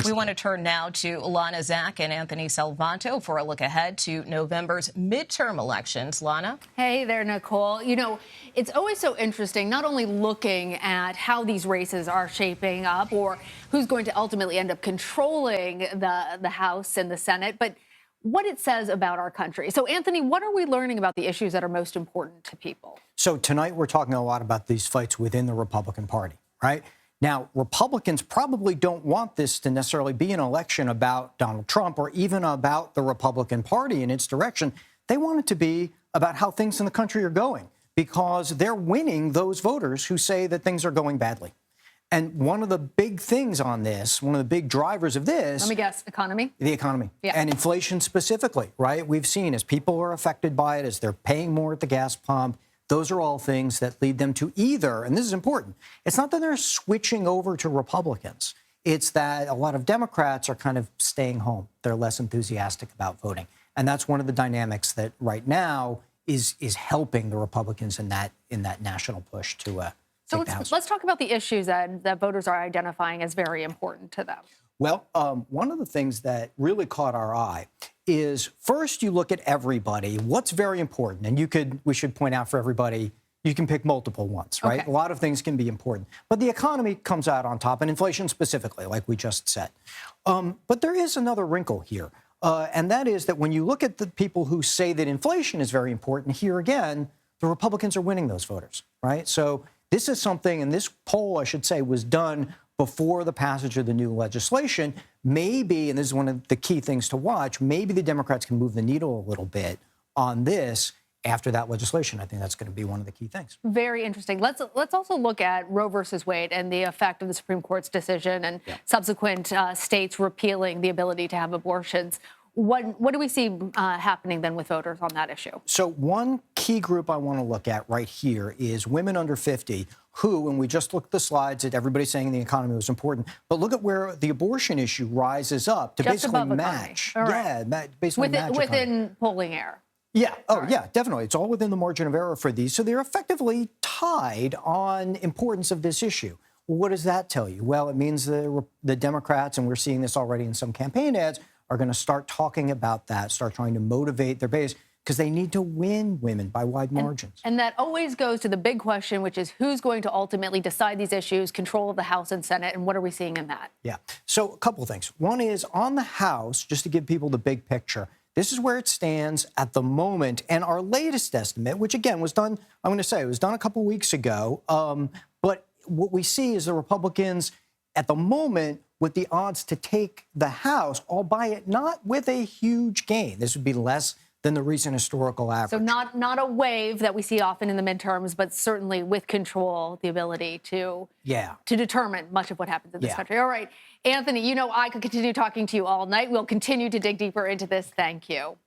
We want to turn now to Lana Zach and Anthony Salvanto for a look ahead to November's midterm elections. Lana? Hey there, Nicole. You know, it's always so interesting, not only looking at how these races are shaping up or who's going to ultimately end up controlling the House and the Senate, but what it says about our country. So, Anthony, what are we learning about the issues that are most important to people? So tonight we're talking a lot about these fights within the Republican Party, right? Now, Republicans probably don't want this to necessarily be an election about Donald Trump or even about the Republican Party and its direction. They want it to be about how things in the country are going because they're winning those voters who say that things are going badly. And one of the big things on this, one of the big drivers of this... Let me guess, economy? The economy. Yeah. And inflation specifically, right? We've seen as people are affected by it, as they're paying more at the gas pump, those are all things that lead them to either, and this is important, it's not that they're switching over to Republicans. It's that a lot of Democrats are kind of staying home. They're less enthusiastic about voting. And that's one of the dynamics that right now is helping the Republicans in that national push to So let's talk about the issues that voters are identifying as very important to them. Well, one of the things that really caught our eye is first you look at everybody. What's very important? And we should point out for everybody, you can pick multiple ones, right? Okay. A lot of things can be important. But the economy comes out on top, and inflation specifically, like we just said. But there is another wrinkle here. And that is that when you look at the people who say that inflation is very important, here again, the Republicans are winning those voters, right? So this is something, and this poll, I should say, was done before the passage of the new legislation. Maybe, and this is one of the key things to watch, maybe the Democrats can move the needle a little bit on this after that legislation. I think that's going to be one of the key things. Very interesting. Let's also look at Roe versus Wade and the effect of the Supreme Court's decision and subsequent states repealing the ability to have abortions. What do we see happening then with voters on that issue? So one key group I want to look at right here is women under 50 who, and we just looked at the slides that everybody's saying the economy was important, but look at where the abortion issue rises up to just basically match. Right. Yeah, basically match within polling error. Yeah. Oh, yeah, definitely. It's all within the margin of error for these. So they're effectively tied on importance of this issue. Well, what does that tell you? Well, it means the Democrats, and we're seeing this already in some campaign ads, are going to start talking about that, start trying to motivate their base because they need to win women by wide margins. And that always goes to the big question, which is who's going to ultimately decide these issues, control of the House and Senate, and what are we seeing in that? Yeah. So a couple of things. One is on the House, just to give people the big picture, this is where it stands at the moment. And our latest estimate, which again was done, I'm going to say it was done a couple of weeks ago. But what we see is the Republicans at the moment with the odds to take the House, albeit not with a huge gain. This would be less than the recent historical average. So not a wave that we see often in the midterms, but certainly with control, the ability to determine much of what happens in this country. All right, Anthony, you know I could continue talking to you all night. We'll continue to dig deeper into this. Thank you.